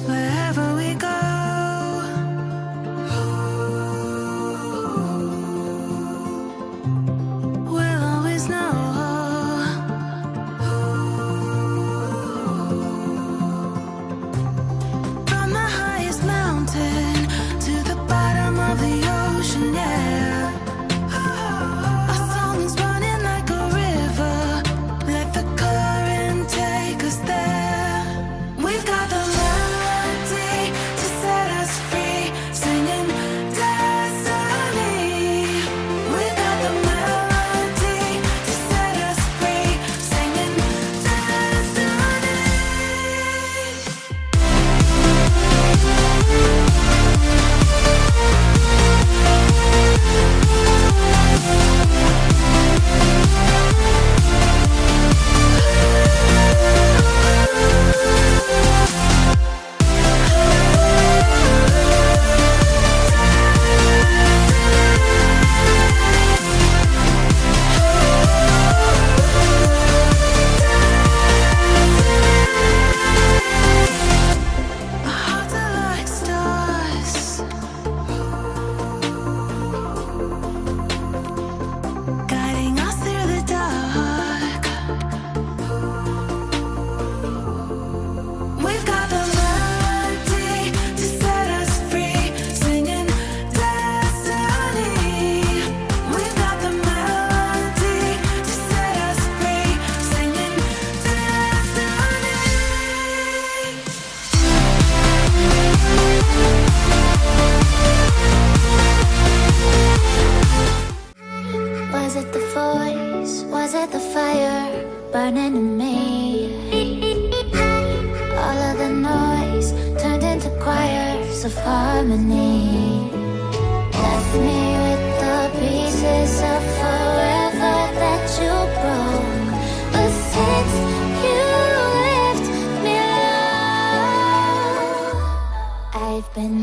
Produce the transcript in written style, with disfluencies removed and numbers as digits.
Wherever we go, we'll always know. From the highest mountain to the bottom of the ocean, yeah. Our song is running like a river. Let the current take us there. We've got the melody to set us free, singing destiny. We've got the melody to set us free, singing destiny. Our hearts are like stars, guiding us through the dark. We've got the melody to set us free, singing destiny. We've got the melody to set us free, singing destiny. Was it the voice? Was it the fire burning in me? All of the noise turned into choirs of harmony. Left me with the pieces of forever that you broke. But since you left me alone, I've been